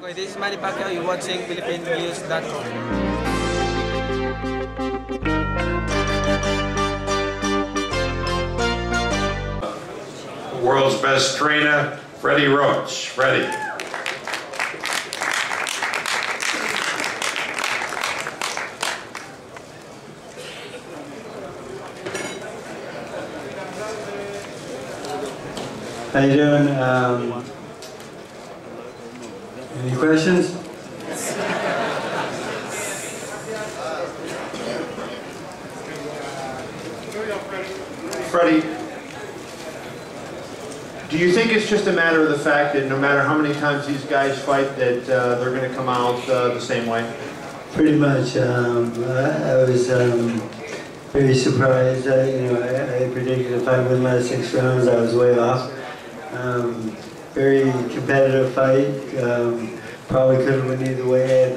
Okay, this is Manny Pacquiao. You're watching PhilippineNews.com. World's best trainer, Freddie Roach. Freddie. How you doing? Any questions? Freddie, do you think it's just a matter of the fact that no matter how many times these guys fight that they're going to come out the same way? Pretty much. I was very surprised. I predicted a fight win last 6 rounds. I was way off. Very competitive fight. Probably could have won either way. I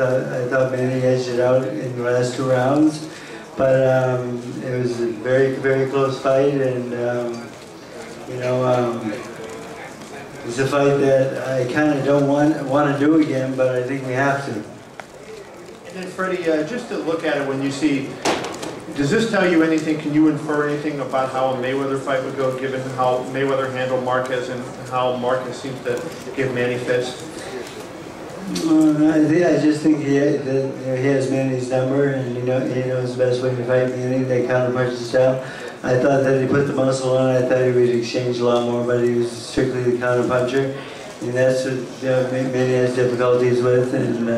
thought Manny edged it out in the last 2 rounds, but it was a very, very close fight, and it's a fight that I kind of don't want to do again, but I think we have to. And then Freddie, just to look at it when you see, does this tell you anything? Can you infer anything about how a Mayweather fight would go, given how Mayweather handled Marquez and how Marquez seems to give Manny fits? I just think he has Manny's number, and he knows the best way to fight Manny. They counterpunch style. I thought that he put the muscle on. I thought he would exchange a lot more, but he was strictly the counterpuncher, and that's what Manny has difficulties with. And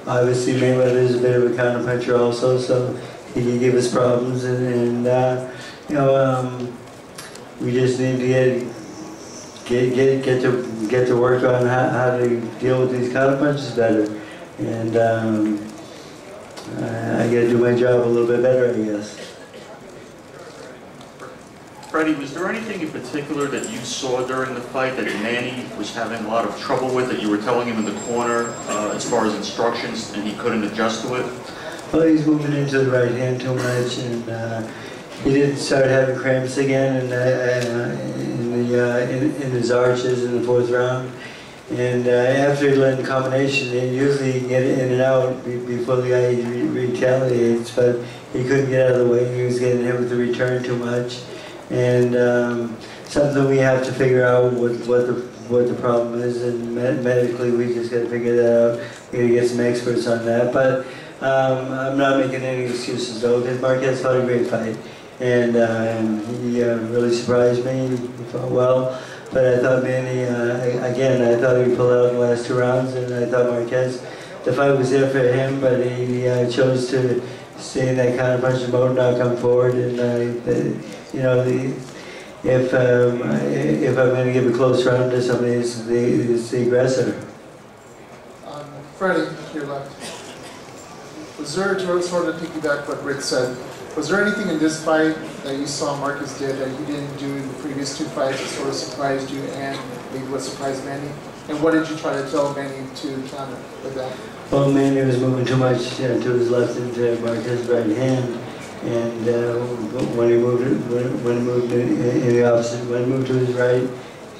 obviously Mayweather is a bit of a counterpuncher also, so he can give us problems. And we just need to get to work on how to deal with these counterpunches better. And I got to do my job a little bit better, I guess. Freddie, was there anything in particular that you saw during the fight that Manny was having a lot of trouble with, that you were telling him in the corner as far as instructions, and he couldn't adjust to it? Well, he's moving into the right hand too much, and he didn't start having cramps again in his arches in the 4th round. And after he learned the combination, usually he can get in and out before the guy retaliates, but he couldn't get out of the way. He was getting hit with the return too much. And something we have to figure out what the problem is, and medically we just got to figure that out. We got to get some experts on that. But I'm not making any excuses though, because Marquez fought a great fight, and he really surprised me. He fought well, but I thought Manny again. I thought he pulled out in the last 2 rounds, and I thought Marquez, the fight was there for him, but he chose to stay in that counterpunching mode, not come forward. And if I'm going to give a close round to somebody, it's the aggressor. Freddie, to your left. Was there, to sort of piggyback what Rick said, was there anything in this fight that you saw Marquez did that he didn't do in the previous 2 fights that sort of surprised you, and maybe what surprised Manny? And what did you try to tell Manny to counter with that? Well, Manny was moving too much to his left into Marquez's right hand. And when he moved in the opposite, when he moved to his right,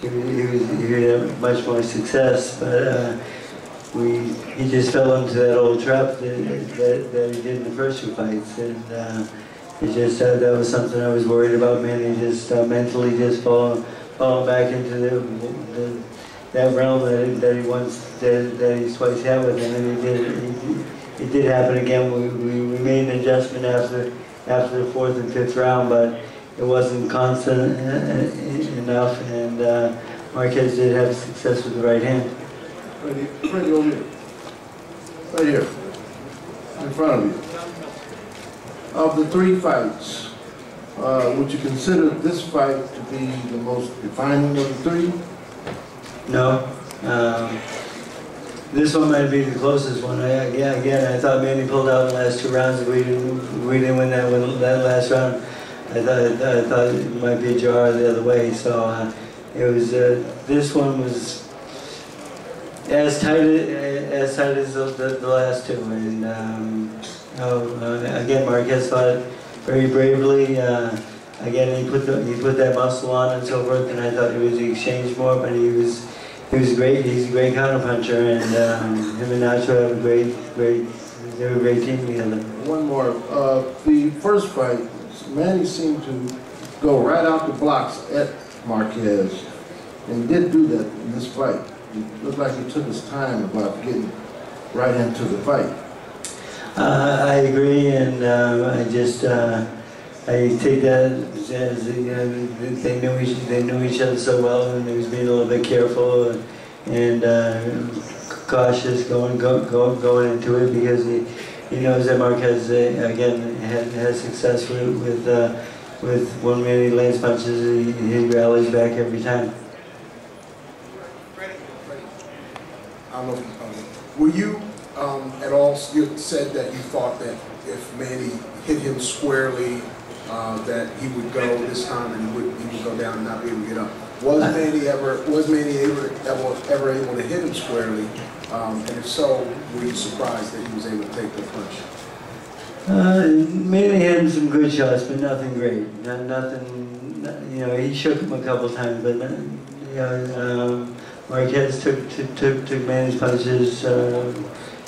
he had much more success. But he just fell into that old trap that he did in the first 2 fights, and that was something I was worried about. Manny just mentally just falling back into that realm that he's twice had with him, and it did happen again. We made an adjustment after the 4th and 5th round, but it wasn't constant enough, and Marquez did have success with the right hand. Freddie, over here. Right here. In front of you. Of the 3 fights, would you consider this fight to be the most defining of the 3? No. This one might be the closest one. Again, I thought Manny pulled out in the last 2 rounds. If we didn't win that last round, I thought it might be a draw the other way. So it was. This one was as tight as the last 2. And again, Marquez fought very bravely. Again, he put that muscle on and so forth, and I thought he was exchanged more, but he was great. He's a great counterpuncher, and him and Nacho have a great. They were a great team together. One more. The first fight, Manny seemed to go right out the blocks at Marquez, and he didn't do that in this fight. It looked like he took his time about getting right into the fight. I agree, and I take that as they knew each other so well, and he was being a little bit careful and cautious going into it, because he knows that Marquez again has success with when Manny lands punches, he rallies back every time. I don't know, were you at all said that you thought that if Manny hit him squarely, that he would go this time and he would go down and not be able to get up? Was Manny ever able to hit him squarely? And if so, were you surprised that he was able to take the punch? Manny hit him some good shots, but nothing great. Nothing, you know, he shook him a couple times, but you know, Marquez took Manny's punches.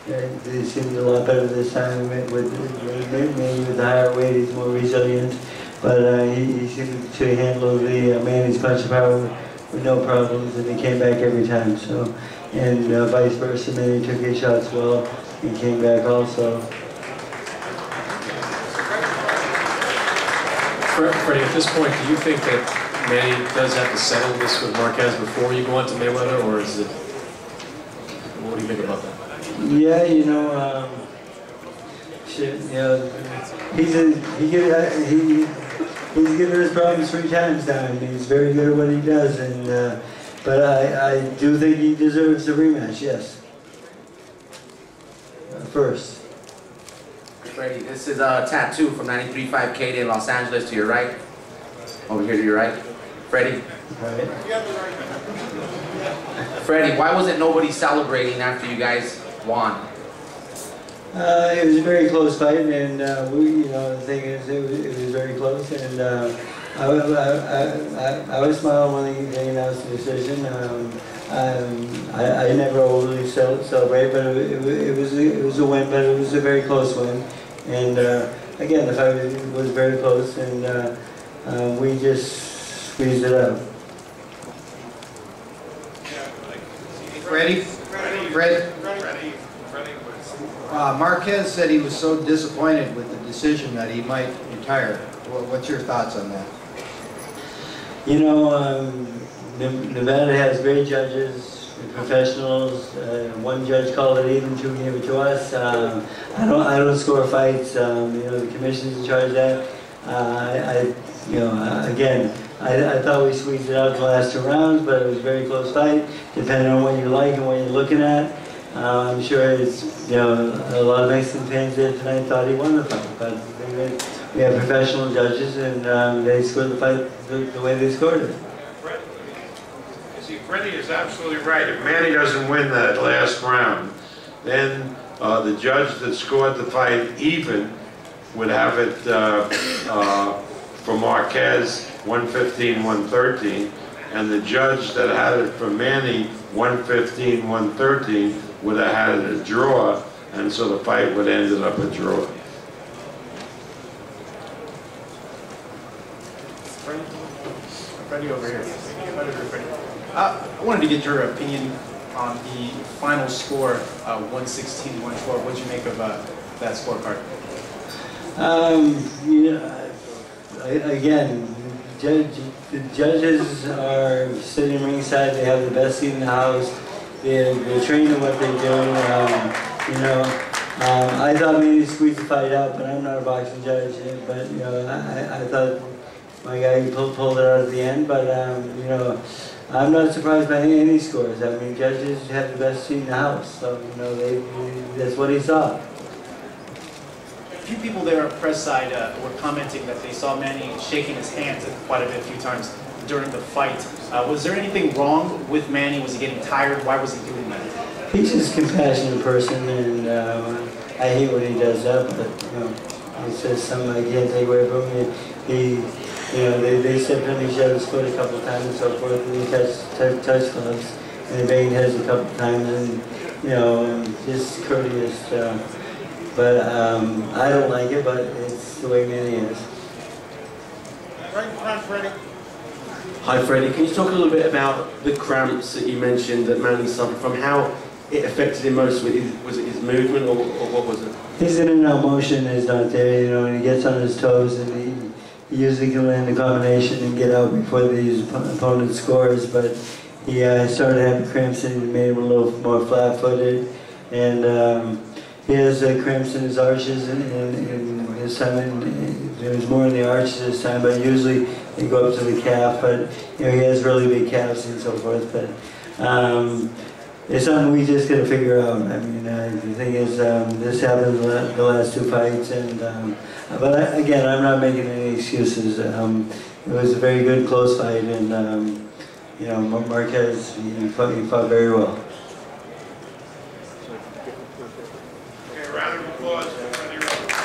They seemed a lot better this time. Maybe with the higher weight, he's more resilient. But he seemed to handle the Manny's punch power with no problems, and he came back every time. So, and vice versa, Manny took his shots well and came back also. Freddie, at this point, do you think that Manny does have to settle this with Marquez before you go on to Mayweather, or is it? What do you think about that? Yeah, you know, shit, you know, he's given his problems 3 times now, and he's very good at what he does. And but I do think he deserves a rematch. Yes. First. Freddie, this is a Tattoo from 93.5 KD in Los Angeles to your right. Over here to your right. Freddie. Right. Freddie, why wasn't nobody celebrating after you guys won? It was a very close fight, and you know, the thing is, it was very close, and I was smiling when they announced the decision. I never overly celebrate, but it was a win, but it was a very close win. And again, the fight was very close, and we just squeezed it out. Freddie? Marquez said he was so disappointed with the decision that he might retire. What's your thoughts on that? You know, Nevada has great judges, professionals. One judge called it even, 2 gave it to us. I don't score fights. You know, the commission's in charge of that. You know, again, I thought we squeezed it out the last 2 rounds, but it was a very close fight, depending on what you like and what you're looking at. I'm sure it's, you know, a lot of Mexican fans there tonight thought he won the fight, but we have professional judges, and they scored the fight the way they scored it. See, Freddie is absolutely right. If Manny doesn't win that last round, then the judge that scored the fight even would have it for Marquez 115-113, and the judge that had it for Manny 115-113 would have had it a draw, and so the fight would have ended up a draw. Freddie over here. I wanted to get your opinion on the final score, 116-112. What did you make of that scorecard? You know, again, the judges are sitting ringside. They have the best seat in the house. They're trained in what they do. You know, I thought maybe squeeze the fight out, but I'm not a boxing judge. But you know, I thought my guy pulled it out at the end. But you know, I'm not surprised by any scores. I mean, judges have the best seat in the house, so you know, that's what he saw. A few people there at press side were commenting that they saw Manny shaking his hands quite a bit, a few times during the fight. Was there anything wrong with Manny? Was he getting tired? Why was he doing that? He's just a compassionate person, and I hate when he does that, but you know, it's just something I can't take away from him. You know, they stepped on each other's foot a couple of times and so forth, and he touched gloves. and he banged heads a couple times, and you know, just courteous. But I don't like it, but it's the way Manny is. Right in front, Freddie. Hi Freddie, can you talk a little bit about the cramps that you mentioned that Manny suffered from, how it affected him most? Was it his movement or what was it? His in and out motion is not there, you know, and he gets on his toes, and he usually can land a combination and get out before the opponent scores, but he started having cramps and he made him a little more flat-footed, and he has cramps in his arches and his time, and there was more in the arches this time, but usually they go up to the calf, but you know, he has really big calves and so forth, but it's something we just got to figure out. I mean, the thing is, this happened the last two fights, and but again, I'm not making any excuses. It was a very good, close fight, and you know, Marquez, he fought very well. Okay, round of applause for Freddie Roach.